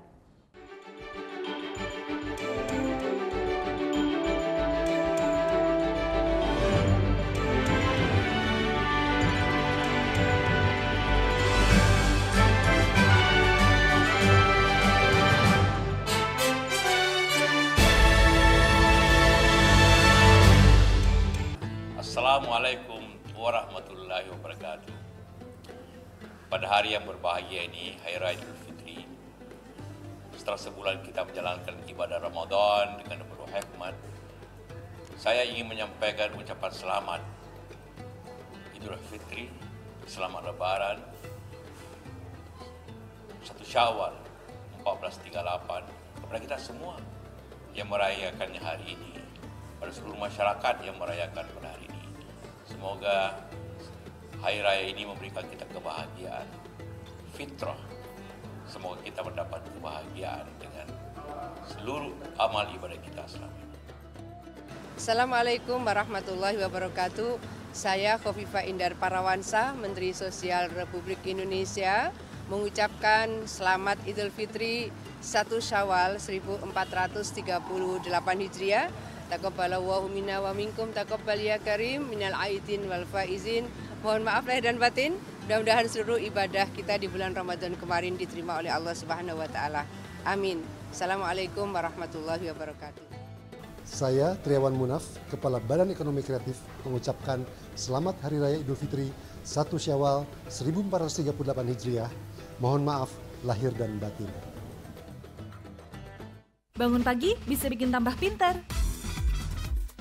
Assalamualaikum warahmatullahi wabarakatuh. Pada hari yang berbahagia ini, Hari Raya Idul Fitri, setelah sebulan kita menjalankan ibadah Ramadan dengan penuh hikmat, saya ingin menyampaikan ucapan selamat Idul Fitri, selamat Lebaran 1 Syawal 1438 kepada kita semua yang merayakannya hari ini, pada seluruh masyarakat yang merayakan pada hari ini. Semoga Hari Raya ini memberikan kita kebahagiaan, fitrah. Semoga kita mendapat kebahagiaan dengan seluruh amal ibadah kita selama ini. Assalamualaikum warahmatullahi wabarakatuh. Saya Khofifah Indar Parawansa, Menteri Sosial Republik Indonesia, mengucapkan selamat Idul Fitri 1 Syawal 1438 Hijriah. Taqabbalallahu minna wa minkum, taqabbal ya karim minal aidin wal faizin. Mohon maaf lahir dan batin. Mudah-mudahan seluruh ibadah kita di bulan Ramadan kemarin diterima oleh Allah Subhanahu wa taala. Amin. Assalamualaikum warahmatullahi wabarakatuh. Saya Triawan Munaf, Kepala Badan Ekonomi Kreatif, mengucapkan selamat Hari Raya Idul Fitri 1 Syawal 1438 Hijriah. Mohon maaf lahir dan batin. Bangun pagi bisa bikin tambah pintar.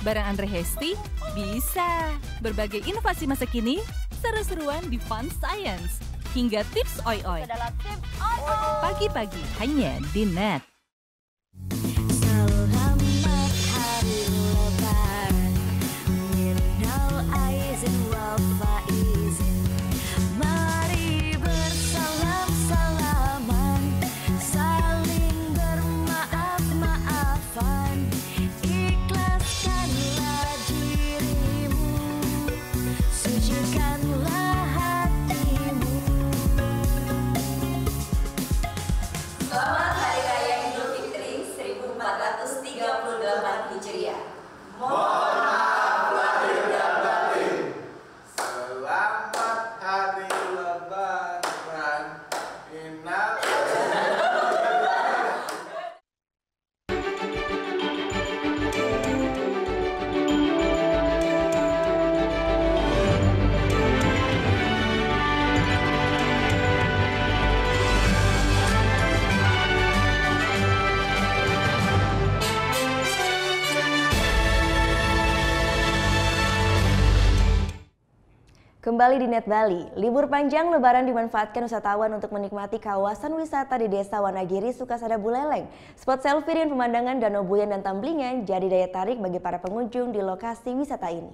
Bareng Andre Hesti bisa. Berbagai inovasi masa kini, seru-seruan di Fun Science. Hingga tips oi-oi. Pagi-pagi hanya di Net. Selamat Hari Raya Idul Fitri 1438 Hijriah. Mohon maaf lahir dan batin. Selamat Hari Lebaran. Innal Kembali di Net Bali, libur panjang Lebaran dimanfaatkan wisatawan untuk menikmati kawasan wisata di Desa Wonogiri, Sukasada, Buleleng. Spot selfie dengan pemandangan Danau Buyan dan Tamblingan jadi daya tarik bagi para pengunjung di lokasi wisata ini.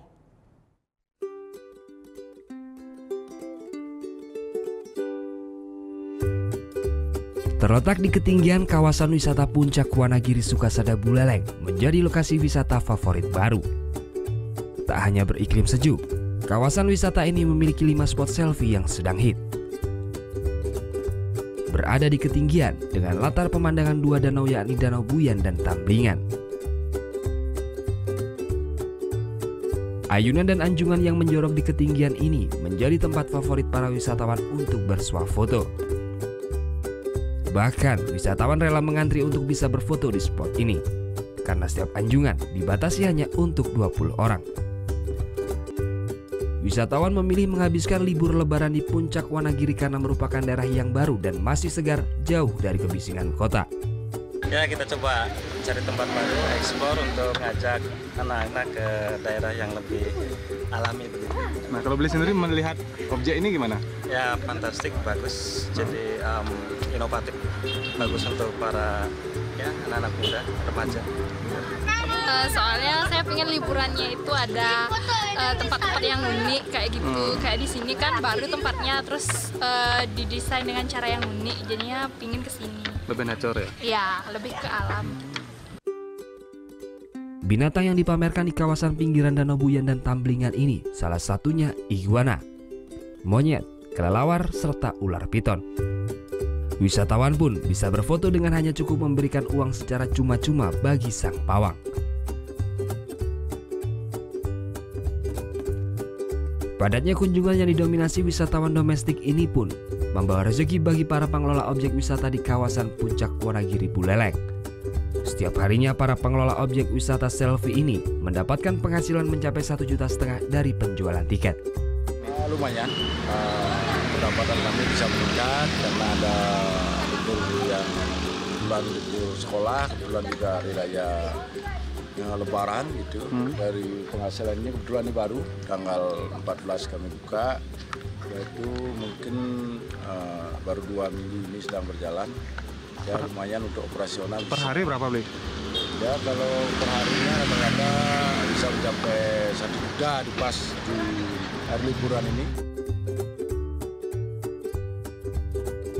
Terletak di ketinggian kawasan wisata Puncak Wanagiri Sukasada Buleleng menjadi lokasi wisata favorit baru. Tak hanya beriklim sejuk, kawasan wisata ini memiliki 5 spot selfie yang sedang hit. Berada di ketinggian dengan latar pemandangan 2 danau yakni Danau Buyan dan Tamblingan. Ayunan dan anjungan yang menjorok di ketinggian ini menjadi tempat favorit para wisatawan untuk bersuah foto. Bahkan, wisatawan rela mengantri untuk bisa berfoto di spot ini, karena setiap anjungan dibatasi hanya untuk 20 orang. Wisatawan memilih menghabiskan libur lebaran di Puncak Wanagiri karena merupakan daerah yang baru dan masih segar jauh dari kebisingan kota. Ya, kita coba cari tempat baru, eksplor untuk ngajak anak-anak ke daerah yang lebih alami begitu. Nah, kalau beli sendiri melihat objek ini gimana? Ya, fantastik, bagus. Jadi inovatif, bagus untuk para anak-anak muda, remaja. Soalnya saya pengen liburannya itu ada tempat-tempat yang unik kayak gitu. Kayak di sini kan baru tempatnya, terus didesain dengan cara yang unik. Jadinya pengen kesini. Lebih natural ya? Iya, lebih ke alam. Binatang yang dipamerkan di kawasan pinggiran Danau Buyan dan Tamblingan ini salah satunya iguana, monyet, kelelawar, serta ular piton. Wisatawan pun bisa berfoto dengan hanya cukup memberikan uang secara cuma-cuma bagi sang pawang. Padatnya kunjungan yang didominasi wisatawan domestik ini pun membawa rezeki bagi para pengelola objek wisata di kawasan Puncak Wanagiri Buleleng. Setiap harinya para pengelola objek wisata selfie ini mendapatkan penghasilan mencapai 1,5 juta dari penjualan tiket. Lumayan, pendapatan kami bisa meningkat karena ada libur yang bulan libur sekolah, kebetulan juga hari raya Lebaran gitu. Dari penghasilan ini kebetulan ini baru tanggal 14 kami buka, yaitu mungkin baru 2 minggu ini sedang berjalan. Ya lumayan untuk operasional. Per hari berapa beli? Ya kalau per harinya rata-rata bisa mencapai 1 juta di pas di hari liburan ini.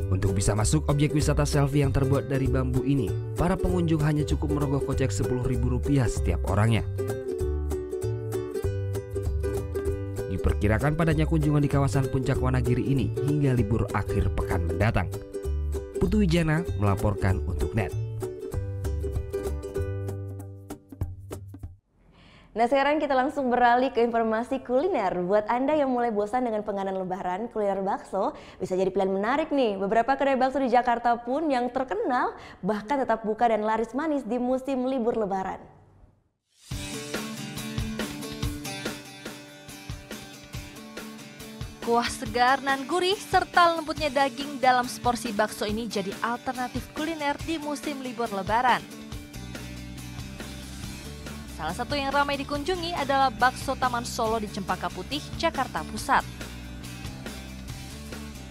Untuk bisa masuk objek wisata selfie yang terbuat dari bambu ini, para pengunjung hanya cukup merogoh kocek Rp10.000 setiap orangnya. Diperkirakan padatnya kunjungan di kawasan Puncak Wanagiri ini hingga libur akhir pekan mendatang. Putu Wijana melaporkan untuk NET. Nah, sekarang kita langsung beralih ke informasi kuliner. Buat Anda yang mulai bosan dengan penganan lebaran, kuliner bakso bisa jadi pilihan menarik nih. Beberapa kedai bakso di Jakarta pun yang terkenal bahkan tetap buka dan laris manis di musim libur lebaran. Kuah segar nan gurih serta lembutnya daging dalam seporsi bakso ini jadi alternatif kuliner di musim libur lebaran. Salah satu yang ramai dikunjungi adalah Bakso Taman Solo di Cempaka Putih, Jakarta Pusat.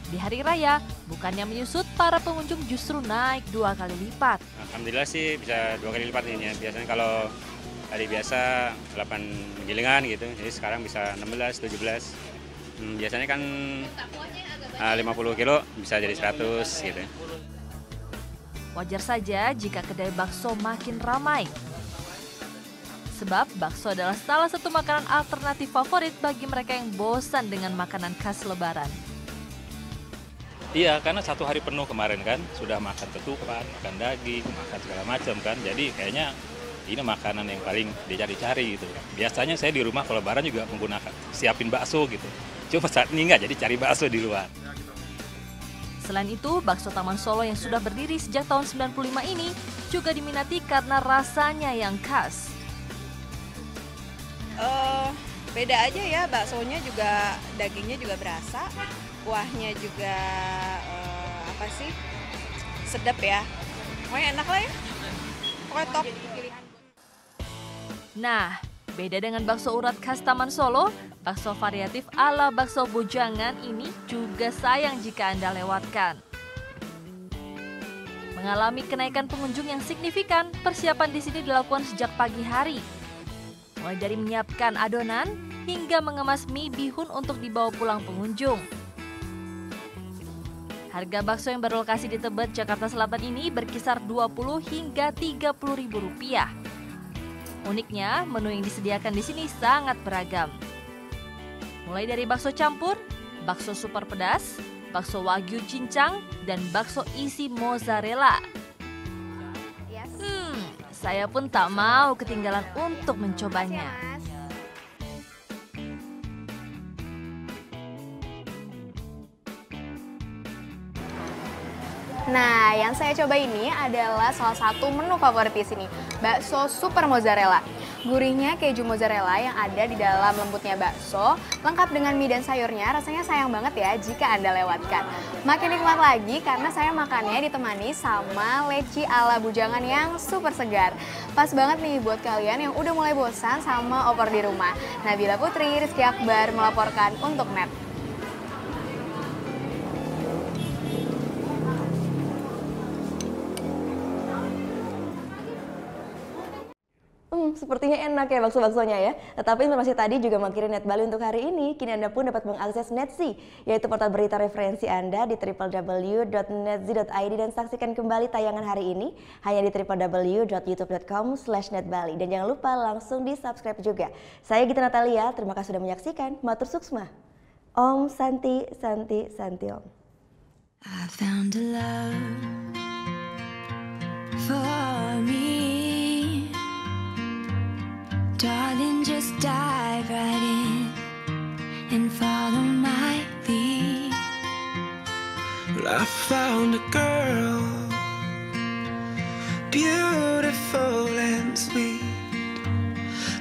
Di hari raya, bukannya menyusut, para pengunjung justru naik 2 kali lipat. Alhamdulillah sih bisa 2 kali lipat ini ya. Biasanya kalau hari biasa 8 gilingan gitu, jadi sekarang bisa 16, 17. Biasanya kan 50 kilo bisa jadi 100 gitu. Wajar saja jika kedai bakso makin ramai. Sebab bakso adalah salah satu makanan alternatif favorit bagi mereka yang bosan dengan makanan khas lebaran. Iya, karena 1 hari penuh kemarin kan, sudah makan ketupat, makan daging, makan segala macam kan. Jadi kayaknya ini makanan yang paling dicari-cari gitu. Biasanya saya di rumah kalau lebaran juga menggunakan siapin bakso gitu. Cuma saat ini enggak, jadi cari bakso di luar. Selain itu, Bakso Taman Solo yang sudah berdiri sejak tahun 95 ini juga diminati karena rasanya yang khas. Beda aja ya, baksonya juga dagingnya juga berasa, kuahnya juga sedap ya. Pokoknya enak lah ya. Pokoknya top. Nah, beda dengan bakso urat khas Taman Solo, bakso variatif ala bakso Bujangan ini juga sayang jika Anda lewatkan. Mengalami kenaikan pengunjung yang signifikan, persiapan di sini dilakukan sejak pagi hari. Mulai dari menyiapkan adonan hingga mengemas mie bihun untuk dibawa pulang pengunjung. Harga bakso yang berlokasi di Tebet, Jakarta Selatan ini berkisar 20 hingga 30 ribu rupiah. Uniknya, menu yang disediakan di sini sangat beragam. Mulai dari bakso campur, bakso super pedas, bakso wagyu cincang, dan bakso isi mozzarella. Saya pun tak mau ketinggalan untuk mencobanya. Nah, yang saya coba ini adalah salah satu menu favorit di sini, bakso super mozzarella. Gurihnya keju mozzarella yang ada di dalam lembutnya bakso, lengkap dengan mie dan sayurnya, rasanya sayang banget ya jika Anda lewatkan. Makin nikmat lagi karena saya makannya ditemani sama leci ala bujangan yang super segar. Pas banget nih buat kalian yang udah mulai bosan sama opor di rumah. Nabila Putri, Rizky Akbar melaporkan untuk NET. Sepertinya enak ya bakso-baksonya ya. Tetapi informasi tadi juga mengakhiri Net Bali untuk hari ini. Kini Anda pun dapat mengakses Netsi, yaitu portal berita referensi Anda di www.netzi.id dan saksikan kembali tayangan hari ini hanya di www.youtube.com/netbali. Dan jangan lupa langsung di-subscribe juga. Saya Gita Natalia, terima kasih sudah menyaksikan. Matur suksma. Om Santi, Santi, Santi Om. I found a love for me. Darling, just dive right in and follow my lead. Well, I found a girl, beautiful and sweet.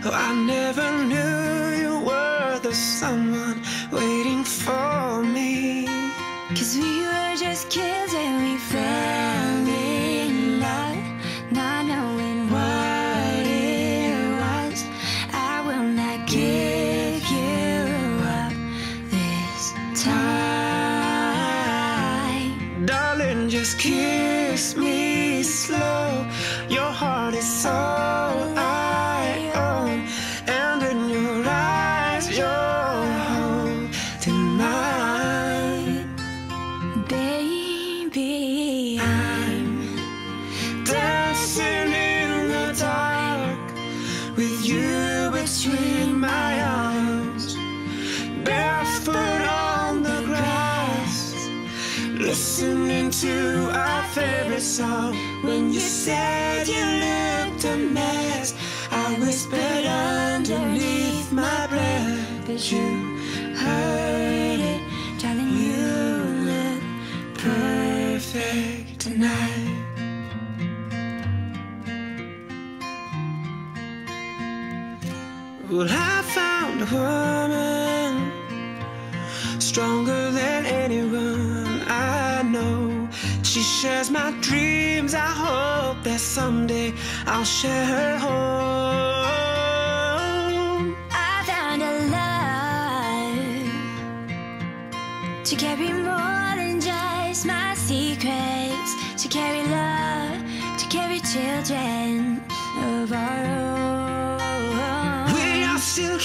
Oh, I never knew you were the someone waiting for me. 'Cause we were just kids and we fell in love, not knowing what give you up this time. Darling, just kiss me slow. Your heart is all I own, and in your eyes you're holding mine. Baby, I'm dancing in the dark with you between my arms, barefoot on the grass, listening to our favorite song. When you said you looked a mess, I whispered underneath my breath, but you heard it, darling, you look perfect tonight. Well, I found a woman stronger than anyone I know. She shares my dreams. I hope that someday I'll share her home. I found a love to carry more than just my secrets, to carry love, to carry children of our own. Still